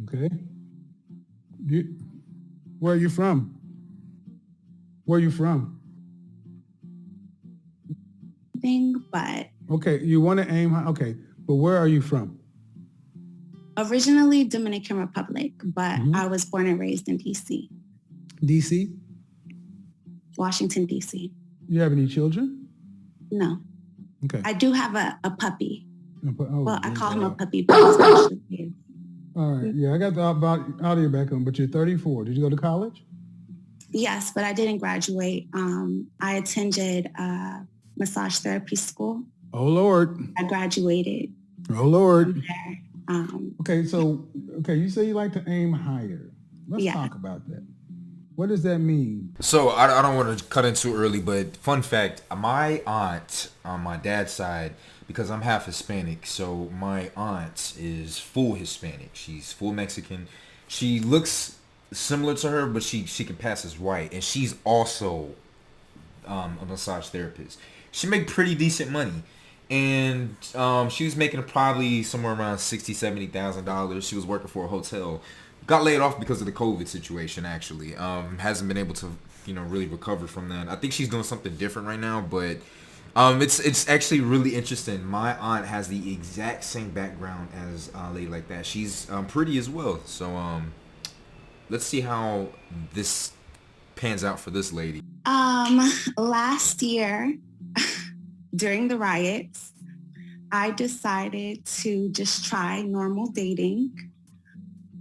Okay. You, where are you from? Where are you from? Thing, but Okay, you want to aim high. Okay, but where are you from? originally Dominican Republic, but I Hmm. was born and raised in DC, DC. Washington, DC. You have any children? No, Okay. I do have a puppy. Oh, Well, I dear call him a God. puppy, but he's actually his. All right. Yeah, I got the about audio back on, but you're 34. Did you go to college? Yes, but I didn't graduate. I attended massage therapy school. Oh Lord. I graduated Oh from Lord. there. Okay, so you say you like to aim higher. Let's Yeah. talk about that. What does that mean? So I don't want to cut in too early, but fun fact: my aunt on my dad's side, because I'm half Hispanic, so my aunt is full Hispanic. She's full Mexican. She looks similar to her, but she can pass as white, and she's also a massage therapist. She make pretty decent money, and she was making probably somewhere around $60,000 $70,000. She was working for a hotel, got laid off because of the COVID situation. Actually, hasn't been able to really recover from that. I think she's doing something different right now, but it's actually really interesting. My aunt has the exact same background as a lady like that. She's pretty as well. So let's see how this pans out for this lady. Last year, during the riots, I decided to just try normal dating.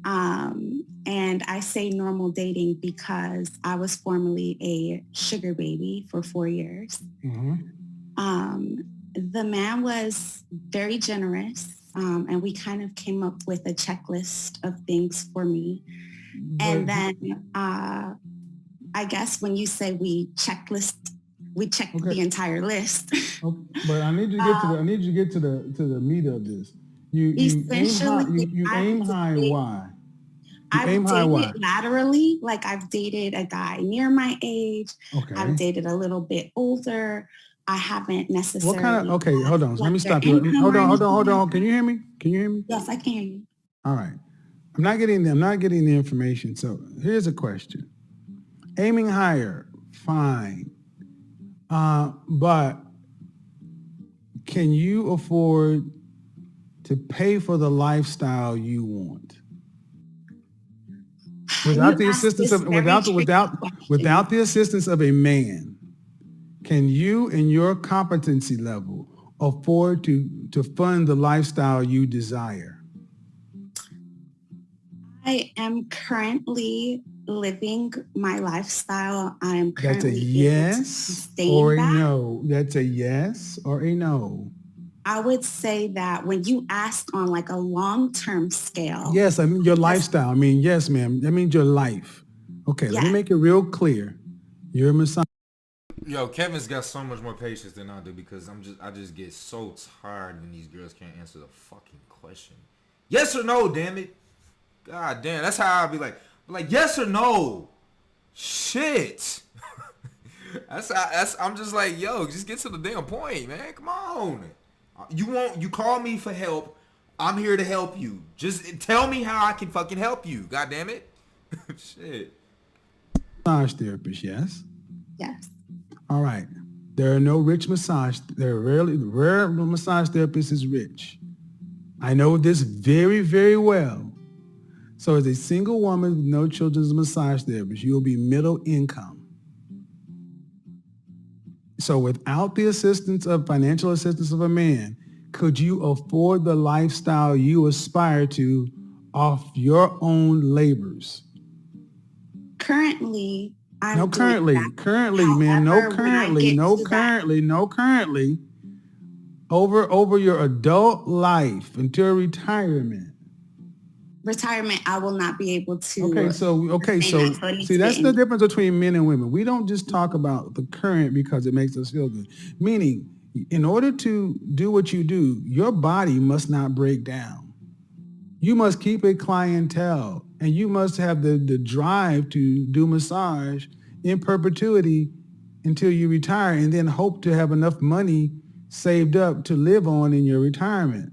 And I say normal dating because I was formerly a sugar baby for 4 years. Mm-hmm. The man was very generous, and we kind of came up with a checklist of things for me. But And then I guess when you say we checked okay, the entire list. okay. But I need you to get to the meat of this. You aim high. Essentially, You I've aim high. dated, Why? You aim I've high. dated Why? laterally, like I've dated a guy near my age. I've Okay. dated a little bit older. I haven't What kind of? necessarily Okay, hold asked on. Let what me their stop you. income Hold or on. Hold on. anything Hold like on. Can that. you hear me? Can you hear me? Yes, I can hear you. All right. I'm not getting the information. So here's a question. Aiming higher, fine. But can you afford to pay for the lifestyle you want without You the asked assistance this of very tricky question. without the assistance of a man? Can you, in your competency level, afford to fund the lifestyle you desire? I am currently living my lifestyle. I am That's a currently able to yes or sustain a that. no. That's a yes or a no. I would say that when you ask on like a long-term scale, Yes, I mean your just lifestyle. I mean, yes, ma'am. That means your life. Okay, let me yeah, make it real clear. You're a Messiah. Yo, Kevin's got so much more patience than I do because I just get so tired when these girls can't answer the fucking question. Yes or no, damn it. God damn, that's how I be like yes or no. Shit. That's I'm just like, yo, just get to the damn point, man. Come on. You call me for help. I'm here to help you. Just tell me how I can fucking help you. God damn it. Shit. Massage therapist, yes. yes. All right. There are no rich massage. There are rare massage therapist is rich. I know this very, very well. So as a single woman with no children as a massage therapist, you'll be middle income. So without the financial assistance of a man, could you afford the lifestyle you aspire to off your own labors? Currently, No, I'm doing that. currently, ma'am, no, However, when I currently, get no, to that, currently, no, currently. Over your adult life until retirement. retirement, I will not be able Okay, to sustain so that. So it needs see to be that's the in. difference between men and women. We don't just talk about the current because it makes us feel good. Meaning, in order to do what you do, your body must not break down. You must keep a clientele and you must have the drive to do massage in perpetuity until you retire and then hope to have enough money saved up to live on in your retirement.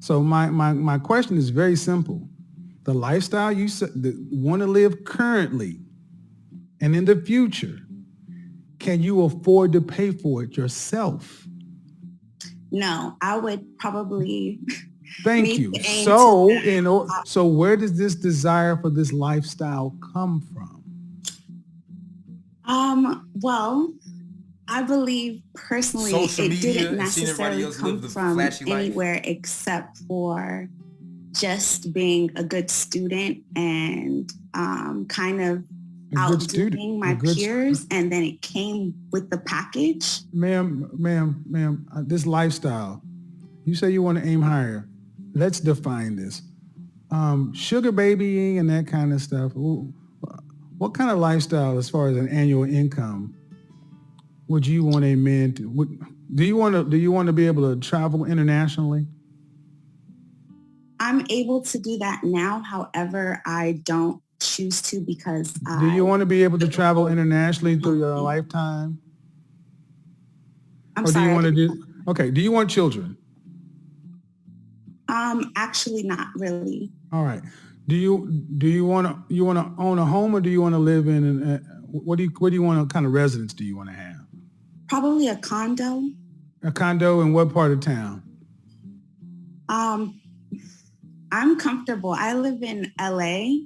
So my question is very simple. The lifestyle you want to live currently and in the future, can you afford to pay for it yourself? No, I would probably Thank need you. to aim to So where does this desire for this lifestyle come from? well, I believe personally Social it didn't media and seeing everybody necessarily else live come the from flashy life. anywhere except for just being a good student and kind of A good student, outdoing a my good, peers, and then it came with the package. ma'am, this lifestyle, you say you want to aim higher. Let's define this. Sugar babying and that kind of stuff. What kind of lifestyle, as far as an annual income, would you want a man to? Do you want to be able to travel internationally? I'm able to do that now. However, I don't choose to because Do you want to be able to took a travel whole- internationally through your lifetime? I'm Or do you sorry. want to do, okay, do you want children? Actually not really. All right. Do you want to own a home, or do you want to live in what do you want, kind of residence do you want to have? Probably a condo. A condo in what part of town? Um, I'm comfortable. I live in LA.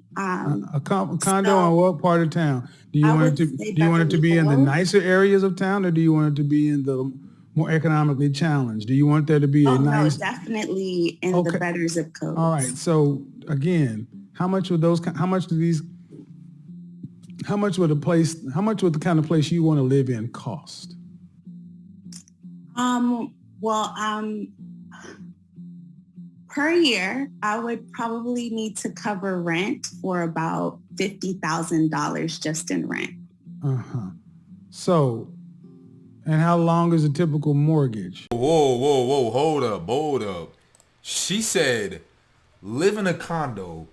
Condo in what part of town? Do you I want would it to say do you want it to Beverly be in the Hills. nicer areas of town, or do you want it to be in the more economically challenged? Do you want there to be Oh a no, nice? definitely in Okay. the better zip codes. All right. So again, how much would the kind of place you want to live in cost? Well, per year, I would probably need to cover rent for about $50,000 just in rent. Uh-huh. So, and how long is a typical mortgage? Whoa, hold up. She said, live in a condo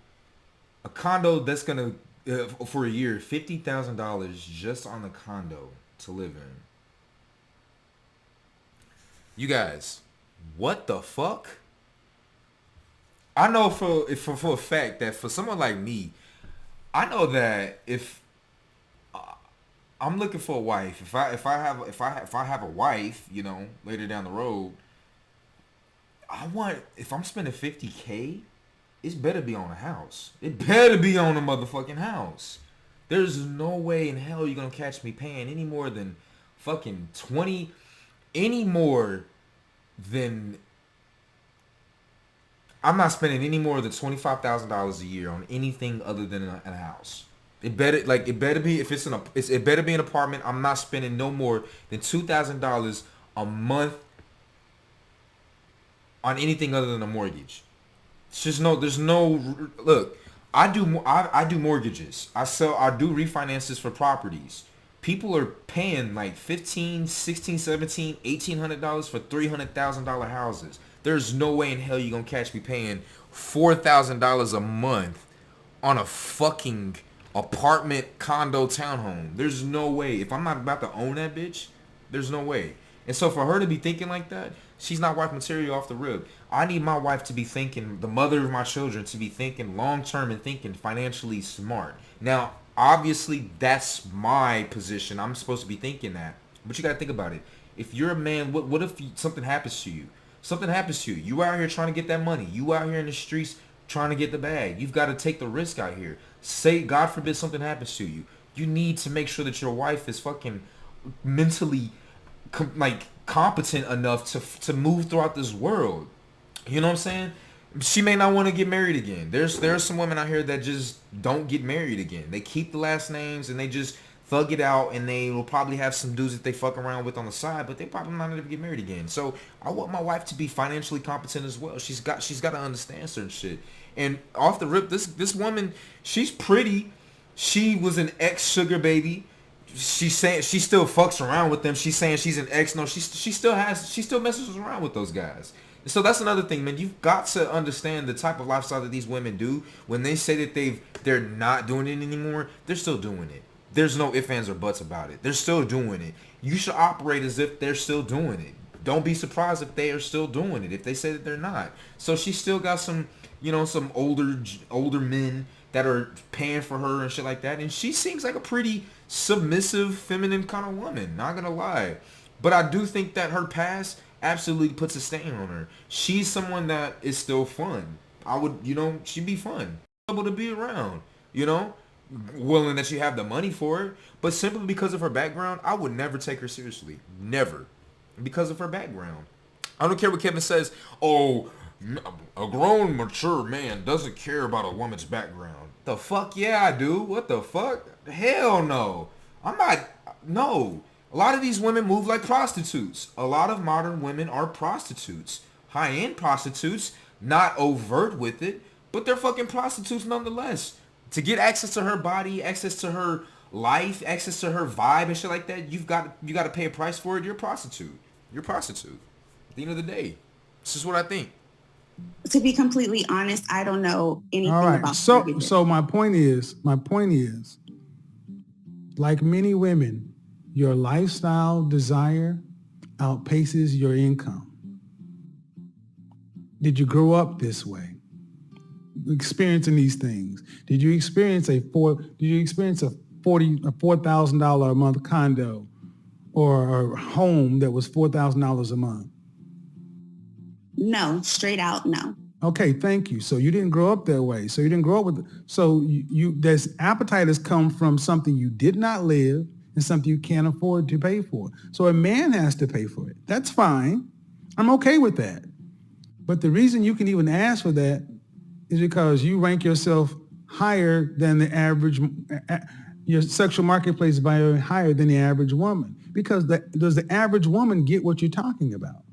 that's gonna for a year, $50,000 just on the condo to live in. You guys, what the fuck? I know for a fact that for someone like me, I know that if I'm looking for a wife, if I have a wife, you know, later down the road, if I'm spending 50K, it better be on a house. It better be on a motherfucking house. There's no way in hell you're gonna catch me paying any more than fucking 20, any more than I'm not spending any more than $25,000 a year on anything other than a house. It better be, if it better be an apartment. I'm not spending no more than $2,000 a month on anything other than a mortgage. It's just there's no look. I do mortgages. I do refinances for properties. People are paying like $15, $16, $17, $1,800 for $300,000 houses. There's no way in hell you're gonna catch me paying $4,000 a month on a fucking apartment, condo, townhome. There's no way. If I'm not about to own that bitch, there's no way. And so for her to be thinking like that, she's not wife material off the rip. I need my wife to be thinking, the mother of my children, to be thinking long term and thinking financially smart. Now, obviously, that's my position. I'm supposed to be thinking that. But you got to think about it. If you're a man, what if something happens to you? Something happens to you. You out here trying to get that money. You out here in the streets trying to get the bag. You've got to take the risk out here. Say, God forbid something happens to you. You need to make sure that your wife is fucking mentally competent enough to move throughout this world. You know what I'm saying? She may not want to get married again. There's some women out here that just don't get married again. They keep the last names and they just thug it out, and they will probably have some dudes that they fuck around with on the side, but they probably not ever get married again. So I want my wife to be financially competent as well. She's got to understand certain shit. And off the rip, this woman, she's pretty. She was an ex-sugar baby. She's saying she still fucks around with them. She's saying she's an ex. No, she still messes around with those guys. So that's another thing, man. You've got to understand the type of lifestyle that these women do. When they say that they're not doing it anymore, they're still doing it. There's no ifs, ands, or buts about it. They're still doing it. You should operate as if they're still doing it. Don't be surprised if they are still doing it, if they say that they're not. So she's still got some some older men that are paying for her and shit like that. And she seems like a pretty submissive, feminine kind of woman. Not gonna lie, but I do think that her past absolutely puts a stain on her. She's someone that is still fun. I would, she'd be fun, able to be around. You know, willing that you have the money for it, but simply because of her background, I would never take her seriously. Never, because of her background. I don't care what Kevin says. Oh, a grown, mature man doesn't care about a woman's background. The fuck yeah, I do. What the fuck? Hell no. I'm not. No. A lot of these women move like prostitutes. A lot of modern women are prostitutes. High-end prostitutes, not overt with it, but they're fucking prostitutes nonetheless. To get access to her body, access to her life, access to her vibe and shit like that, you got to pay a price for it. You're a prostitute. You're a prostitute. At the end of the day, this is what I think. To be completely honest, I don't know anything All right. about So my point is, like many women, your lifestyle desire outpaces your income. Did you grow up this way? Experiencing these things? Did you experience a $4,000 a month condo or a home that was $4,000 a month? No, straight out, no. Okay, thank you. So you didn't grow up that way. So you didn't grow up with, so this appetite has come from something you did not live and something you can't afford to pay for. So a man has to pay for it. That's fine. I'm okay with that. But the reason you can even ask for that is because you rank yourself higher than the average, your sexual marketplace value higher than the average woman. Because does the average woman get what you're talking about?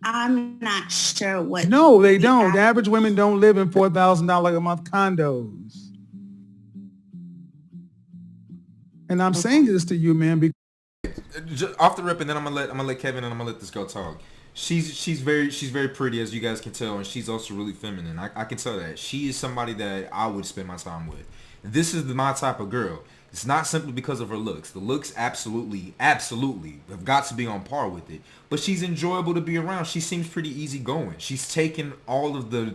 I'm not sure what. No, they don't. The average women don't live in $4,000 a month condos. And I'm saying this to you, man, because just off the rip, and then I'm gonna let Kevin and I'm gonna let this girl talk. She's very pretty, as you guys can tell, and she's also really feminine. I can tell that. She is somebody that I would spend my time with. This is my type of girl. It's not simply because of her looks. The looks absolutely have got to be on par with it. But she's enjoyable to be around. She seems pretty easygoing. She's taken all of the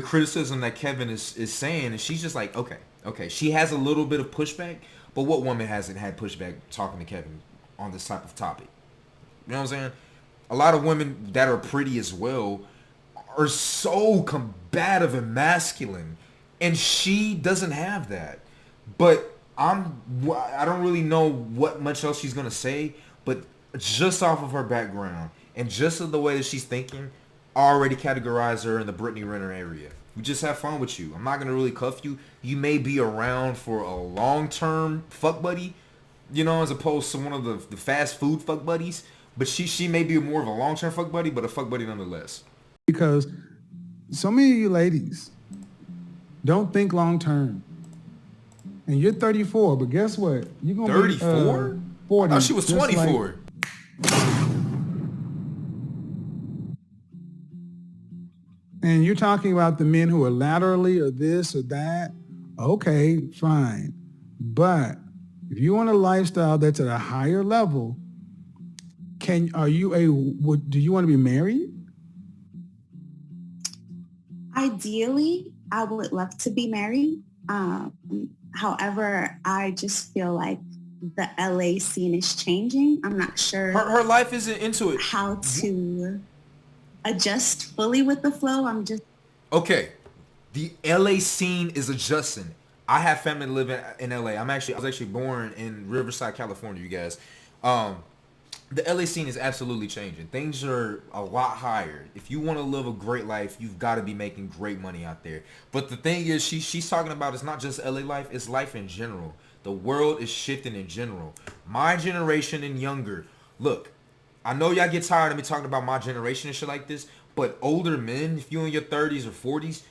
criticism that Kevin is saying, and she's just like, okay. She has a little bit of pushback, but what woman hasn't had pushback talking to Kevin on this type of topic? You know what I'm saying? A lot of women that are pretty as well are so combative and masculine, and she doesn't have that. But I don't really know what much else she's gonna say, but just off of her background and just of the way that she's thinking, I already categorize her in the Brittany Renner area. We just have fun with you. I'm not gonna really cuff you. You may be around for a long-term fuck buddy, as opposed to one of the fast food fuck buddies. But she may be more of a long-term fuck buddy, but a fuck buddy nonetheless. Because so many of you ladies don't think long-term. And you're 34, but guess what? You're going to be 34? 40. I thought she was 24. And you're talking about the men who are laterally or this or that. Okay, fine. But if you want a lifestyle that's at a higher level, do you want to be married? Ideally, I would love to be married. However, I just feel like the LA scene is changing. I'm not sure. Her life isn't into it. How to adjust fully with the flow. Okay. The LA scene is adjusting. I have family living in LA. I was actually born in Riverside, California, you guys. The LA scene is absolutely changing. Things are a lot higher. If you want to live a great life, you've got to be making great money out there. But the thing is, she's talking about, it's not just LA life, it's life in general. The world is shifting in general. My generation and younger, look, I know y'all get tired of me talking about my generation and shit like this, but older men, if you're in your 30s or 40s,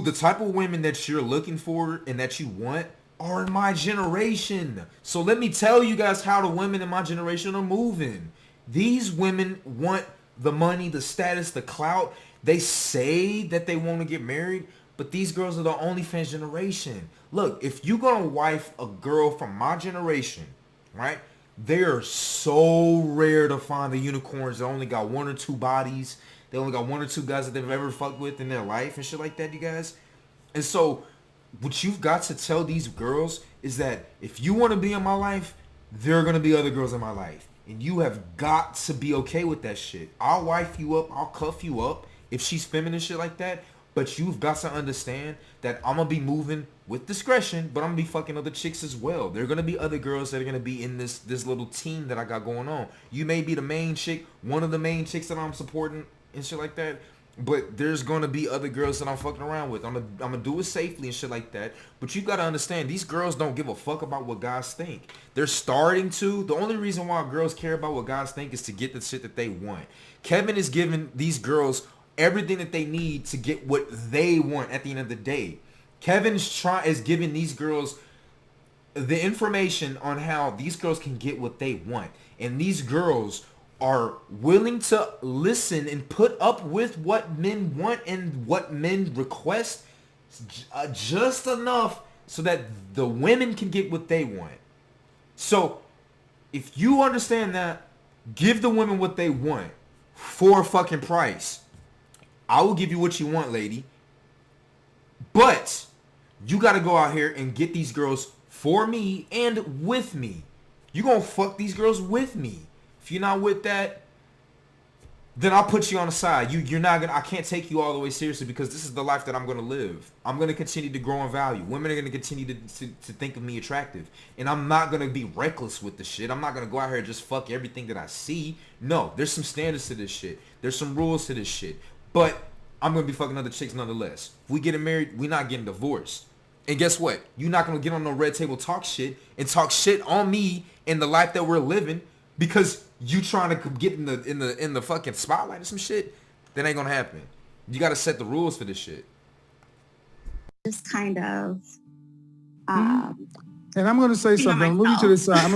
the type of women that you're looking for and that you want are in my generation. So let me tell you guys how the women in my generation are moving. These women want the money, the status, the clout. They say that they want to get married, but these girls are the OnlyFans generation. Look, if you're going to wife a girl from my generation, right? They are so rare to find the unicorns that only got one or two bodies. They only got 1 or 2 guys that they've ever fucked with in their life and shit like that, you guys. And so what you've got to tell these girls is that if you want to be in my life, there are going to be other girls in my life. And you have got to be okay with that shit. I'll wife you up. I'll cuff you up if she's feminine shit like that. But you've got to understand that I'm going to be moving with discretion, but I'm going to be fucking other chicks as well. There are going to be other girls that are going to be in this little team that I got going on. You may be the main chick, one of the main chicks that I'm supporting and shit like that. But there's going to be other girls that I'm fucking around with. I'm gonna do it safely and shit like that. But you got to understand, these girls don't give a fuck about what guys think. They're starting to. The only reason why girls care about what guys think is to get the shit that they want. Kevin is giving these girls everything that they need to get what they want at the end of the day. Kevin is giving these girls the information on how these girls can get what they want. And these girls are willing to listen and put up with what men want and what men request just enough so that the women can get what they want. So if you understand that, give the women what they want for a fucking price. I will give you what you want, lady. But you got to go out here and get these girls for me and with me. You gonna fuck these girls with me. If you're not with that, then I'll put you on the side. You're not gonna. I can't take you all the way seriously because this is the life that I'm gonna live. I'm gonna continue to grow in value. Women are gonna continue to think of me attractive, and I'm not gonna be reckless with the shit. I'm not gonna go out here and just fuck everything that I see. No, there's some standards to this shit. There's some rules to this shit. But I'm gonna be fucking other chicks nonetheless. If we getting married, we're not getting divorced. And guess what? You're not gonna get on no red table talk shit on me and the life that we're living because you trying to get in the fucking spotlight or some shit. That ain't gonna happen. You gotta set the rules for this shit. Just kind of. And I'm going to say something. I'm going to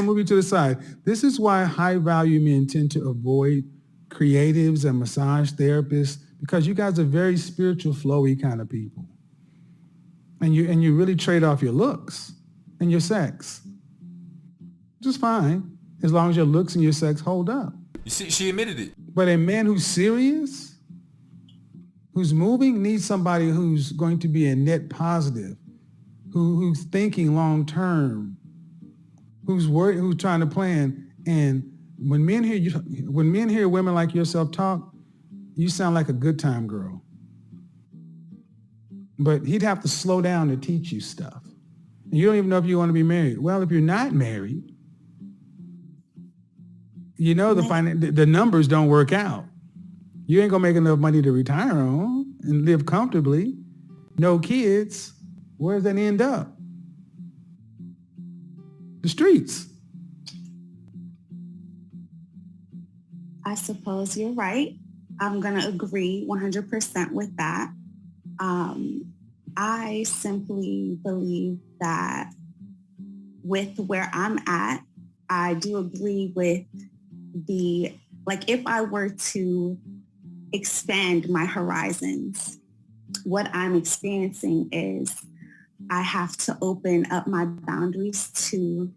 move you to the side. This is why high value men tend to avoid creatives and massage therapists because you guys are very spiritual, flowy kind of people. And you really trade off your looks and your sex. Just fine. As long as your looks and your sex hold up. You see, she admitted it. But a man who's serious, who's moving, needs somebody who's going to be a net positive, who's thinking long term, who's worried, who's trying to plan. And when men hear women like yourself talk, you sound like a good time girl. But he'd have to slow down to teach you stuff. And you don't even know if you want to be married. Well, if you're not married, you know the numbers don't work out. You ain't gonna make enough money to retire on and live comfortably. No kids. Where does that end up? The streets. I suppose you're right. I'm gonna agree 100% with that. I simply believe that with where I'm at, I do agree with if I were to expand my horizons, what I'm experiencing is I have to open up my boundaries to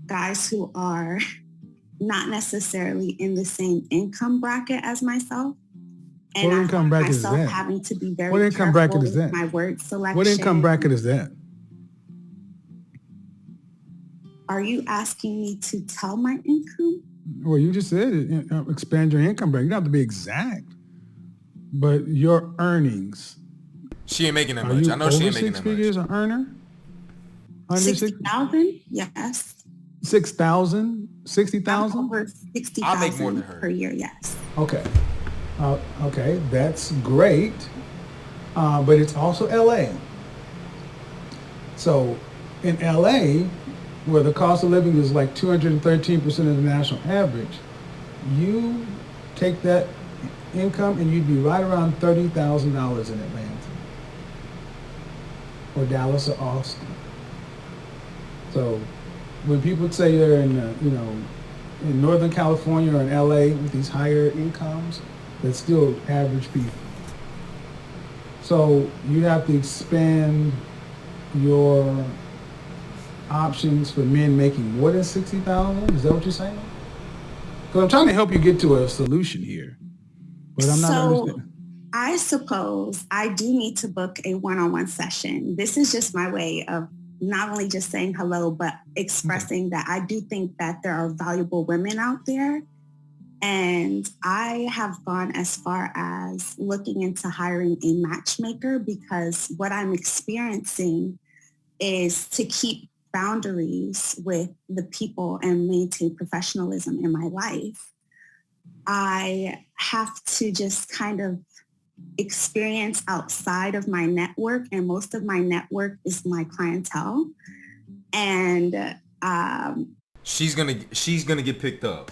guys who are not necessarily in the same income bracket as myself. And what income bracket is that? Having to be very what income bracket is that? My word selection. What income bracket is that? Are you asking me to tell my income? Well, you just said it. Expand your income bracket. You don't have to be exact, but your earnings. She ain't making that much. I know she ain't making that much. 6 figures an earner? 60,000? Yes. 6,000? 60,000? Over 60,000 per year, yes. Okay. Okay, that's great. But it's also LA. So in LA, where the cost of living is like 213% of the national average, you take that income and you'd be right around $30,000 in Atlanta or Dallas or Austin. So when people say they're in Northern California or in LA with these higher incomes, that's still average people. So you have to expand your options for men making more than 60,000. Is that what you're saying? Because I'm trying to help you get to a solution here. But I'm not So understanding. I suppose I do need to book a one-on-one session. This is just my way of not only just saying hello, but expressing that I do think that there are valuable women out there. And I have gone as far as looking into hiring a matchmaker because what I'm experiencing is to keep boundaries with the people and maintain professionalism in my life. I have to just kind of experience outside of my network, and most of my network is my clientele. And She's gonna get picked up.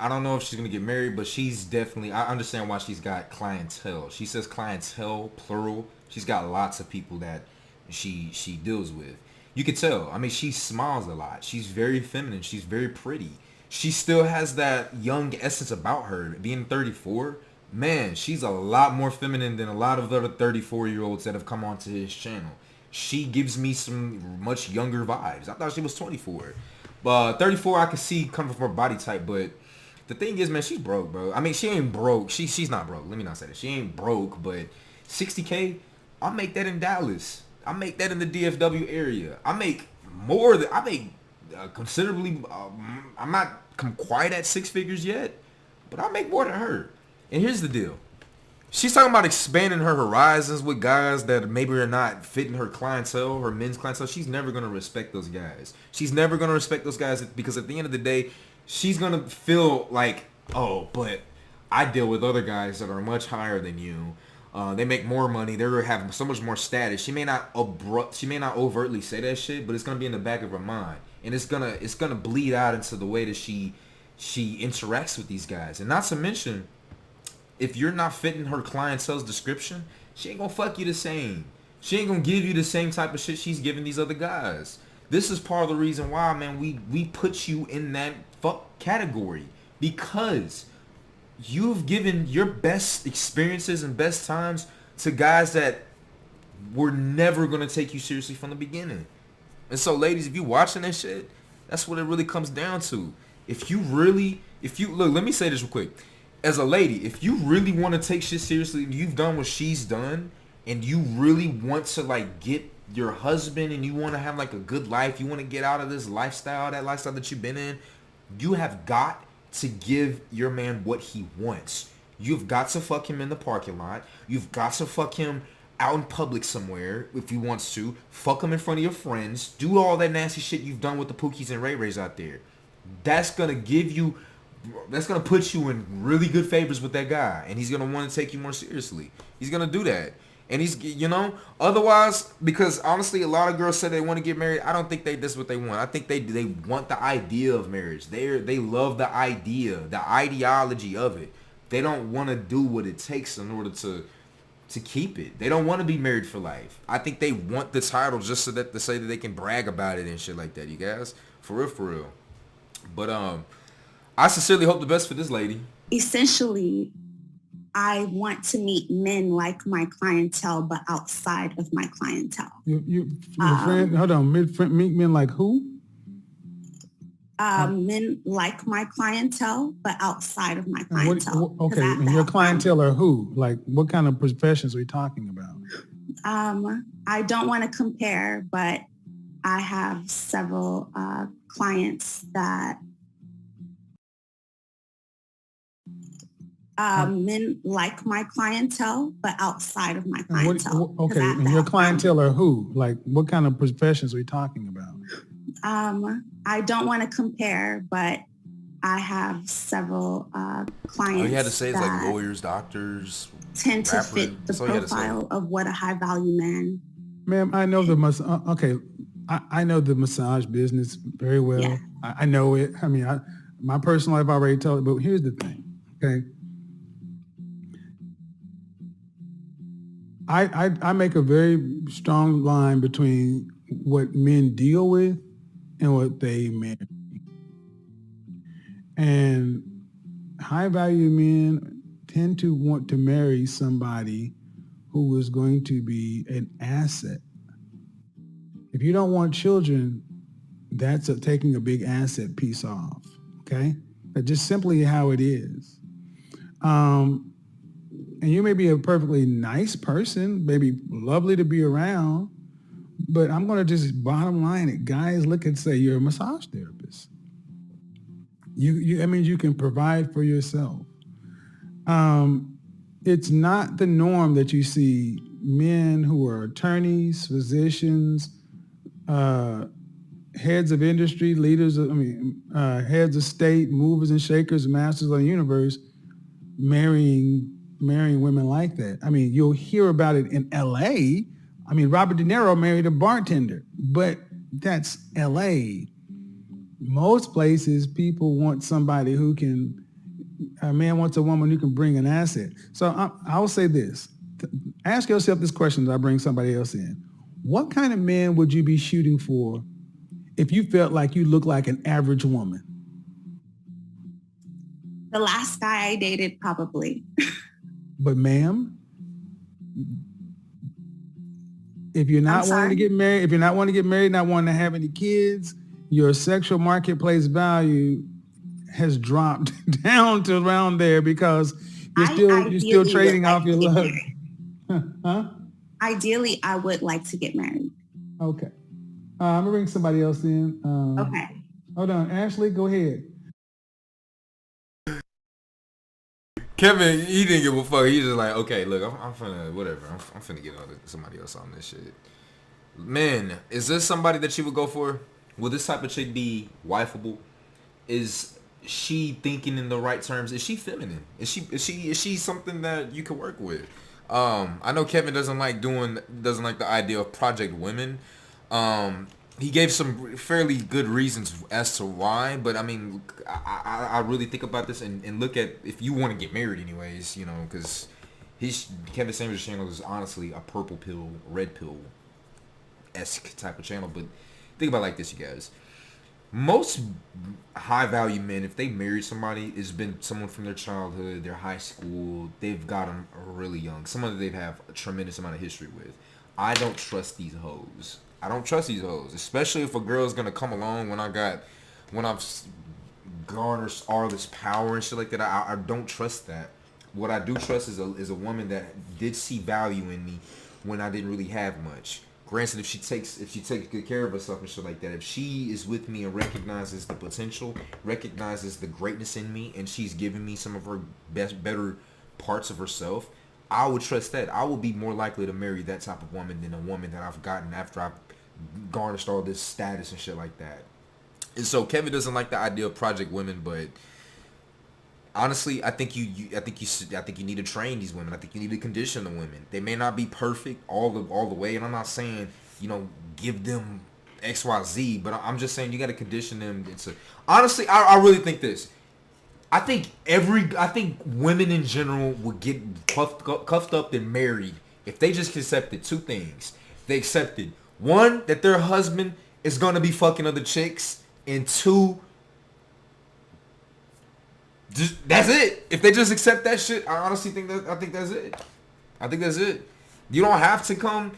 I don't know if she's gonna get married, but she's definitely. I understand why she's got clientele. She says clientele plural. She's got lots of people that she deals with. You could tell. I mean, she smiles a lot. She's very feminine. She's very pretty. She still has that young essence about her. Being 34, man, she's a lot more feminine than a lot of other 34-year-olds that have come onto his channel. She gives me some much younger vibes. I thought she was 24. But 34, I can see coming from her body type. But the thing is, man, she's broke, bro. I mean, she ain't broke. She's not broke. Let me not say that. She ain't broke, but 60K, I'll make that in Dallas. I make that in the DFW area. I make more than I make considerably. I'm not quite at six figures yet, but I make more than her. And here's the deal. She's talking about expanding her horizons with guys that maybe are not fitting her clientele, her men's clientele. She's never going to respect those guys. She's never going to respect those guys because at the end of the day, she's going to feel like, oh, but I deal with other guys that are much higher than you. They make more money. They're having so much more status. She may not overtly say that shit, but it's gonna be in the back of her mind, and it's gonna bleed out into the way that she interacts with these guys. And not to mention, if you're not fitting her clientele's description, she ain't gonna fuck you the same. She ain't gonna give you the same type of shit she's giving these other guys. This is part of the reason why, man, we put you in that fuck category, because you've given your best experiences and best times to guys that were never going to take you seriously from the beginning. And so, ladies, if you watching this shit, that's what it really comes down to. If you look, let me say this real quick. As a lady, if you really want to take shit seriously, you've done what she's done, and you really want to like get your husband and you want to have like a good life, you want to get out of this lifestyle, that lifestyle that you've been in, you have got to give your man what he wants. You've got to fuck him in the parking lot. You've got to fuck him out in public somewhere if he wants to. Fuck him in front of your friends. Do all that nasty shit you've done with the Pookies and Ray Rays out there. That's gonna put you in really good favors with that guy, and he's gonna want to take you more seriously. He's gonna do that. And otherwise, because honestly, a lot of girls say they want to get married. I don't think that's what they want. I think they want the idea of marriage. They love the idea, the ideology of it. They don't want to do what it takes in order to keep it. They don't want to be married for life. I think they want the title just so that to say that they can brag about it and shit like that. You guys, for real. But I sincerely hope the best for this lady. Essentially, I want to meet men like my clientele, but outside of my clientele. Your friend, hold on, meet men like who? Men like my clientele, but outside of my clientele. Okay, and your clientele are who? Like, what kind of professions are we talking about? I don't want to compare, but I have several clients that men like my clientele, but outside of my clientele. Okay, and your clientele are who? Like, what kind of professions are we talking about? I don't want to compare, but I have several clients. All you had to say is like lawyers, doctors, tend to fit the profile of what a high value man. Ma'am, I know I know the massage business very well. Yeah. I know it. I mean, my personal life I already told it, but here's the thing, okay? I make a very strong line between what men deal with and what they marry. And high value men tend to want to marry somebody who is going to be an asset. If you don't want children, that's taking a big asset piece off, okay? That's just simply how it is. and you may be a perfectly nice person, maybe lovely to be around, but I'm going to just bottom line it. Guys look and say you're a massage therapist. That means you can provide for yourself. It's not the norm that you see men who are attorneys, physicians, uh, heads of industry, heads of state, movers and shakers, masters of the universe, marrying women like that. I mean, you'll hear about it in L.A. I mean, Robert De Niro married a bartender, but that's L.A. Most places, people want somebody who can. A man wants a woman who can bring an asset. So I will say this: ask yourself this question as I bring somebody else in. What kind of man would you be shooting for if you felt like you look like an average woman? The last guy I dated, probably. But ma'am, if you're not wanting to get married, not wanting to have any kids, your sexual marketplace value has dropped down to around there because you're still trading off your love. Huh? Ideally, I would like to get married. Okay. I'm gonna bring somebody else in. Okay. Hold on, Ashley, go ahead. Kevin, he didn't give a fuck. He just like, okay, look, I'm finna, whatever. I'm finna get somebody else on this shit. Man, is this somebody that you would go for? Will this type of chick be wifeable? Is she thinking in the right terms? Is she feminine? Is she something that you can work with? I know Kevin doesn't like the idea of project women. He gave some fairly good reasons as to why, but I mean, I really think about this and look at if you want to get married anyways, you know, because Kevin Samuels' channel is honestly a purple pill, red pill-esque type of channel. But think about it like this, you guys. Most high value men, if they marry somebody, it's been someone from their childhood, their high school, they've got them really young, someone that they have a tremendous amount of history with. I don't trust these hoes. Especially if a girl's gonna come along when I've garnered all this power and shit like that. I don't trust that. What I do trust is a woman that did see value in me when I didn't really have much. Granted, if she takes good care of herself and shit like that, if she is with me and recognizes the potential, recognizes the greatness in me, and she's giving me some of her better parts of herself, I would trust that. I would be more likely to marry that type of woman than a woman that I've gotten after I've garnished all this status and shit like that. And so Kevin doesn't like the idea of project women, but honestly, I think you need to train these women. I think you need to condition the women. They may not be perfect all the way, and I'm not saying, you know, give them XYZ, but I'm just saying you got to condition them. Honestly, I really think this. I think women in general would get cuffed up and married if they just accepted two things. They accepted, one, that their husband is going to be fucking other chicks, and two, that's it. If they just accept that shit, I think that's it. I think that's it. You don't have to come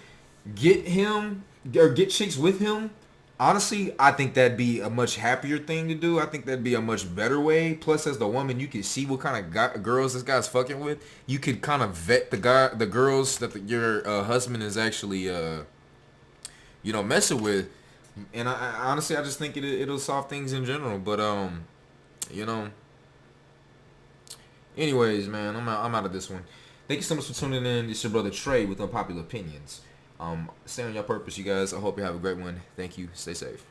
get him or get chicks with him. Honestly, I think that'd be a much happier thing to do. I think that'd be a much better way. Plus, as the woman, you can see what kind of girls this guy's fucking with. You could kind of vet the girls that your husband is actually, messing with. And I honestly, I just think it'll solve things in general. But anyways, man, I'm out of this one. Thank you so much for tuning in. It's your brother Trey with Unpopular Opinions. Stay on your purpose, you guys. I hope you have a great one. Thank you. Stay safe.